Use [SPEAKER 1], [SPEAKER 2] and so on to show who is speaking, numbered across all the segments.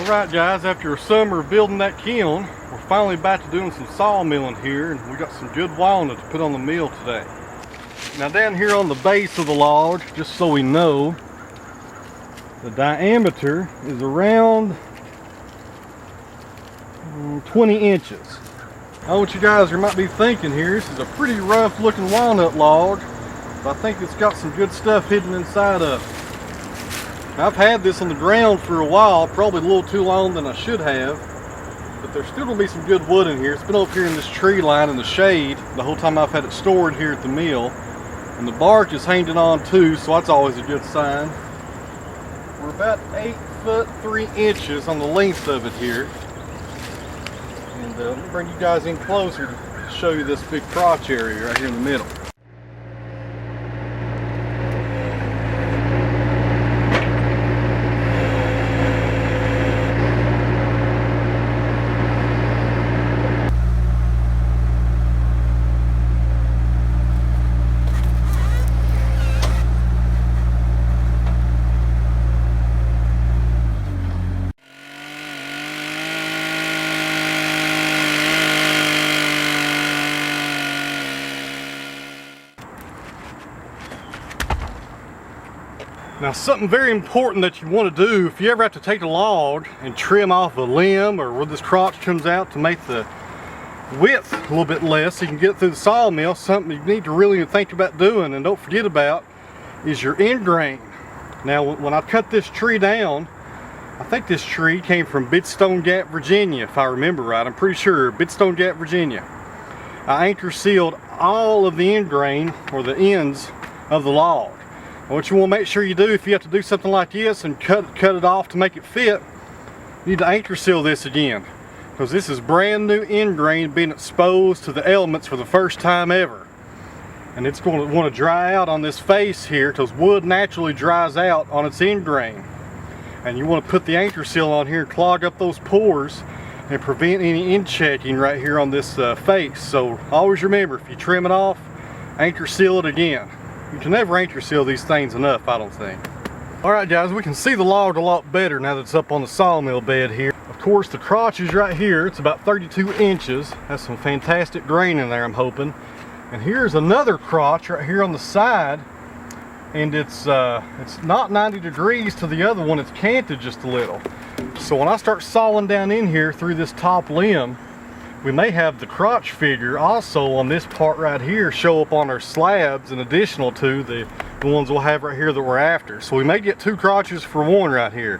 [SPEAKER 1] Alright guys, after a summer of building that kiln, we're finally back to doing some sawmilling here, and we got some good walnut to put on the mill today. Now down here on the base of the log, just so we know, the diameter is around 20 inches. I know what you guys might be thinking here, this is a pretty rough looking walnut log, but I think it's got some good stuff hidden inside of it. I've had this on the ground for a while, probably a little too long than I should have, but there's still going to be some good wood in here. It's been over here in this tree line in the shade the whole time I've had it stored here at the mill, and the bark is hanging on too, so that's always a good sign. We're about 8 foot 3 inches on the length of it here, and let me bring you guys in closer to show you this big crotch area right here in the middle. Now something very important that you want to do if you ever have to take a log and trim off a limb or where this crotch comes out to make the width a little bit less so you can get through the sawmill, something you need to really think about doing and don't forget about is your end grain. Now when I cut this tree down, I think this tree came from Bidstone Gap, Virginia, if I remember right. I'm pretty sure, Bidstone Gap, Virginia. I anchor sealed all of the end grain, or the ends of the log. What you want to make sure you do if you have to do something like this and cut it off to make it fit, you need to anchor seal this again, because this is brand new end grain being exposed to the elements for the first time ever. And it's going to want to dry out on this face here, because wood naturally dries out on its end grain. And you want to put the anchor seal on here and clog up those pores and prevent any end checking right here on this face. So always remember, if you trim it off, anchor seal it again. You can never anchor seal these things enough, I don't think. Alright guys, we can see the log a lot better now that it's up on the sawmill bed here. Of course the crotch is right here, it's about 32 inches. Has some fantastic grain in there, I'm hoping. And here's another crotch right here on the side, and it's not 90 degrees to the other one, it's canted just a little. So when I start sawing down in here through this top limb, we may have the crotch figure also on this part right here show up on our slabs in additional to the ones we'll have right here that we're after. So we may get two crotches for one right here.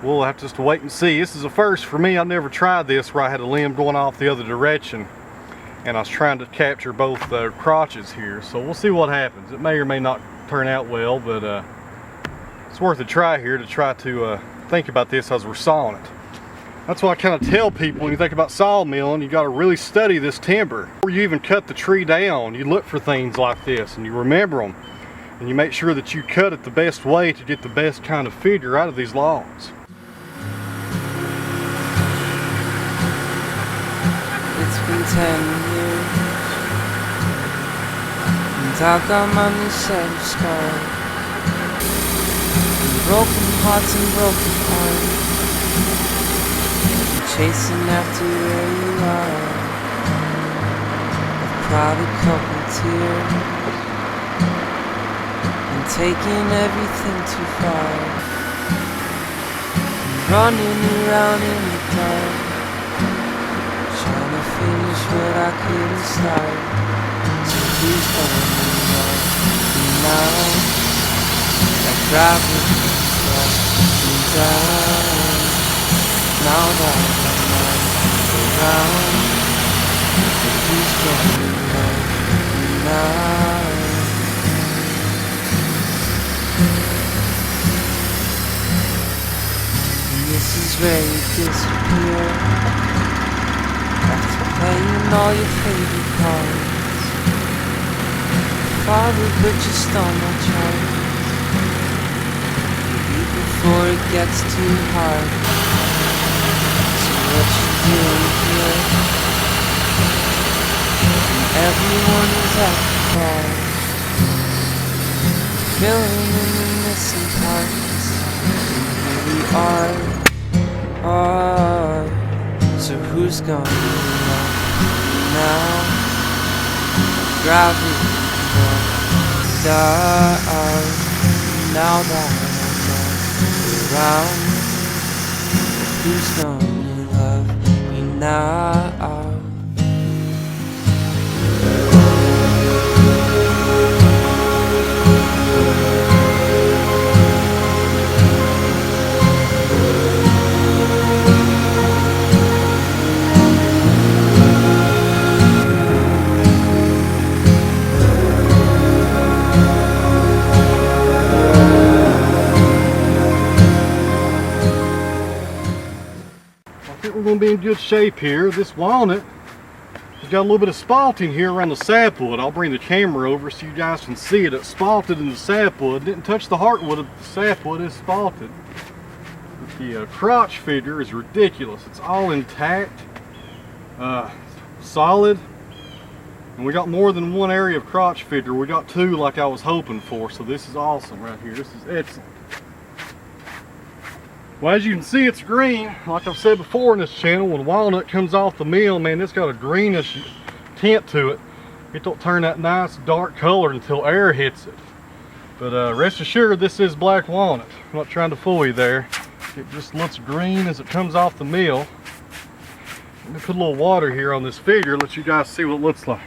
[SPEAKER 1] We'll have to just wait and see. This is a first for me. I never tried this where I had a limb going off the other direction and I was trying to capture both crotches here. So we'll see what happens. It may or may not turn out well, but it's worth a try here to try to think about this as we're sawing it. That's why I kind of tell people when you think about sawmilling, you got to really study this timber. Before you even cut the tree down, you look for things like this and you remember them. And you make sure that you cut it the best way to get the best kind of figure out of these logs.
[SPEAKER 2] It's been 10 years and I've got my new set of scars, and broken hearts and broken hearts, chasing after where you are. I've cried a couple tears and taken everything too far, running around in the dark, trying to finish what I couldn't start. So please don't let me now. That gravity brought me down. Now that I'm around, so please don't let me now. And this is where you disappear, after playing all your favorite cards. Father, but just on my child, before it gets too hard. What you doing here? And everyone is at the bar, filling in the missing parts. And here we are, hard. So who's gonna love now? Gravity down. Now that I'm around, who's gonna love me now?
[SPEAKER 1] We're going to be in good shape here. This walnut has got a little bit of spalting here around the sapwood. I'll bring the camera over so you guys can see it. It's spalted in the sapwood. Didn't touch the heartwood of the sapwood. It's spalted. But the crotch figure is ridiculous. It's all intact, solid, and we got more than one area of crotch figure. We got two like I was hoping for. So this is awesome right here. This is excellent. Well, as you can see, it's green. Like I've said before in this channel, when walnut comes off the mill, man, it's got a greenish tint to it. It don't turn that nice dark color until air hits it. But rest assured, this is black walnut. I'm not trying to fool you there. It just looks green as it comes off the mill. Let me put a little water here on this figure, let you guys see what it looks like.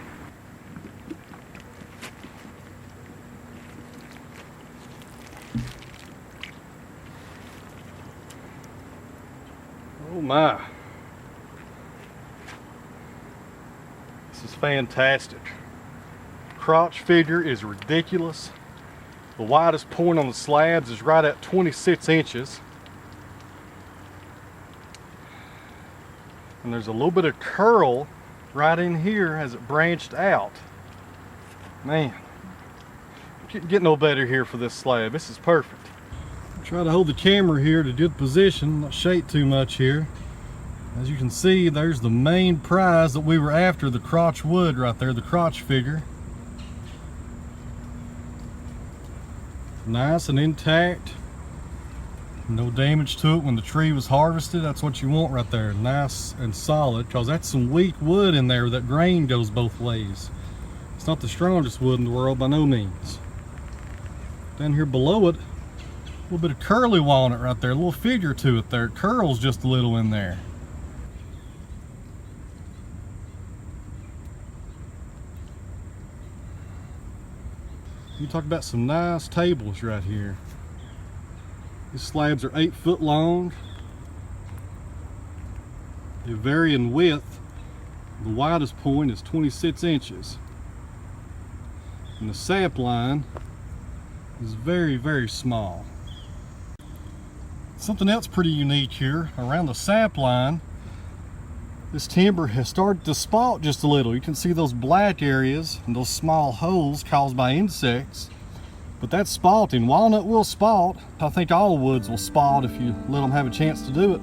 [SPEAKER 1] Oh my. This is fantastic. Crotch figure is ridiculous. The widest point on the slabs is right at 26 inches. And there's a little bit of curl right in here as it branched out. Man, couldn't get no better here for this slab. This is perfect. Try to hold the camera here to good position, not shake too much here. As you can see, there's the main prize that we were after, the crotch wood right there, the crotch figure. Nice and intact. No damage to it when the tree was harvested. That's what you want right there, nice and solid, because that's some weak wood in there. That grain goes both ways. It's not the strongest wood in the world by no means. Down here below it, a little bit of curly walnut right there, a little figure to it there. It curls just a little in there. You talk about some nice tables right here. These slabs are 8 foot long. They vary in width. The widest point is 26 inches. And the sap line is very, very small. Something else pretty unique here, around the sap line, this timber has started to spalt just a little. You can see those black areas and those small holes caused by insects, but that's spalting. Walnut will spalt. I think all woods will spalt if you let them have a chance to do it.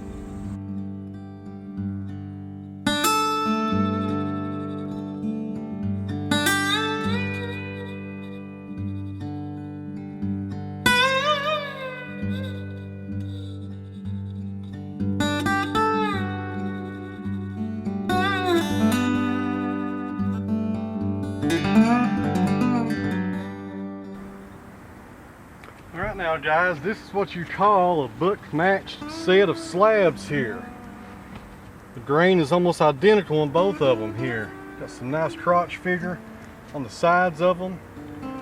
[SPEAKER 1] Alright now guys, this is what you call a book matched set of slabs here. The grain is almost identical on both of them here. Got some nice crotch figure on the sides of them.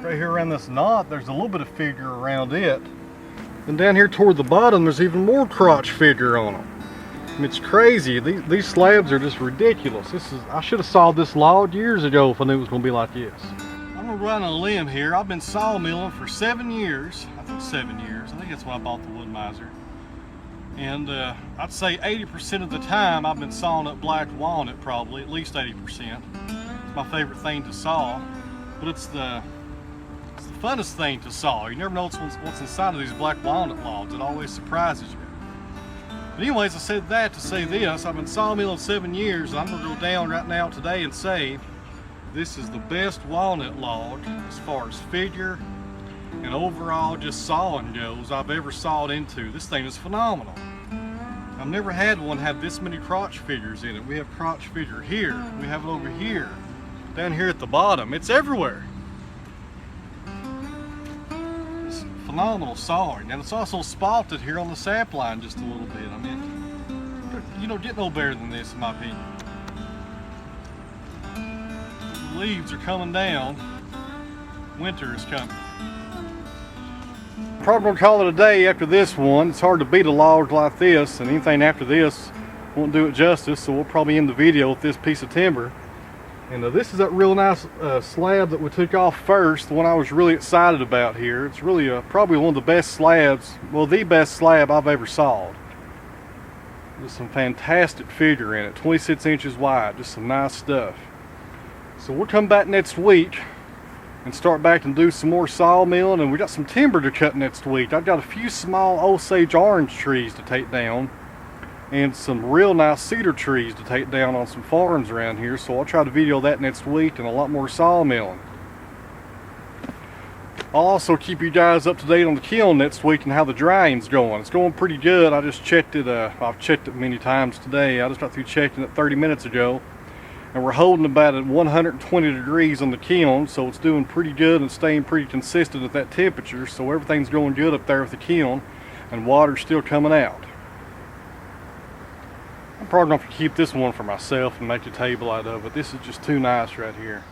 [SPEAKER 1] Right here around this knot, there's a little bit of figure around it. And down here toward the bottom, there's even more crotch figure on them. I mean, it's crazy. These slabs are just ridiculous. I should have sawed this log years ago if I knew it was going to be like this. I'm going to run on a limb here. I've been sawmilling for 7 years. I think 7 years. I think that's when I bought the Wood-Mizer. And I'd say 80% of the time I've been sawing up black walnut, probably, at least 80%. It's my favorite thing to saw. But it's the funnest thing to saw. You never know what's inside of these black walnut logs. It always surprises you. But anyways, I said that to say this. I've been sawmilling 7 years, and I'm going to go down right now today and say this is the best walnut log as far as figure and overall just sawing goes I've ever sawed into. This thing is phenomenal. I've never had one have this many crotch figures in it. We have crotch figure here, we have it over here, down here at the bottom. It's everywhere. It's phenomenal sawing, and it's also spotted here on the sap line just a little bit. I mean, you don't get no better than this in my opinion. The leaves are coming down. Winter is coming. Probably gonna call it a day after this one. It's hard to beat a log like this, and anything after this won't do it justice, so we'll probably end the video with this piece of timber. And this is that real nice slab that we took off first, the one I was really excited about here. It's really probably one of the best slabs, well, the best slab I've ever sawed. There's some fantastic figure in it, 26 inches wide, just some nice stuff. So we'll come back next week and start back and do some more sawmilling, and we got some timber to cut next week. I've got a few small Osage orange trees to take down and some real nice cedar trees to take down on some farms around here, so I'll try to video that next week, and a lot more sawmilling. I'll also keep you guys up to date on the kiln next week and how the drying's going. It's going pretty good. I just checked it, I've checked it many times today. I just got through checking it 30 minutes ago. And we're holding about at 120 degrees on the kiln, so it's doing pretty good and staying pretty consistent at that temperature, so everything's going good up there with the kiln, and water's still coming out. I'm probably going to keep this one for myself and make a table out of it. This is just too nice right here.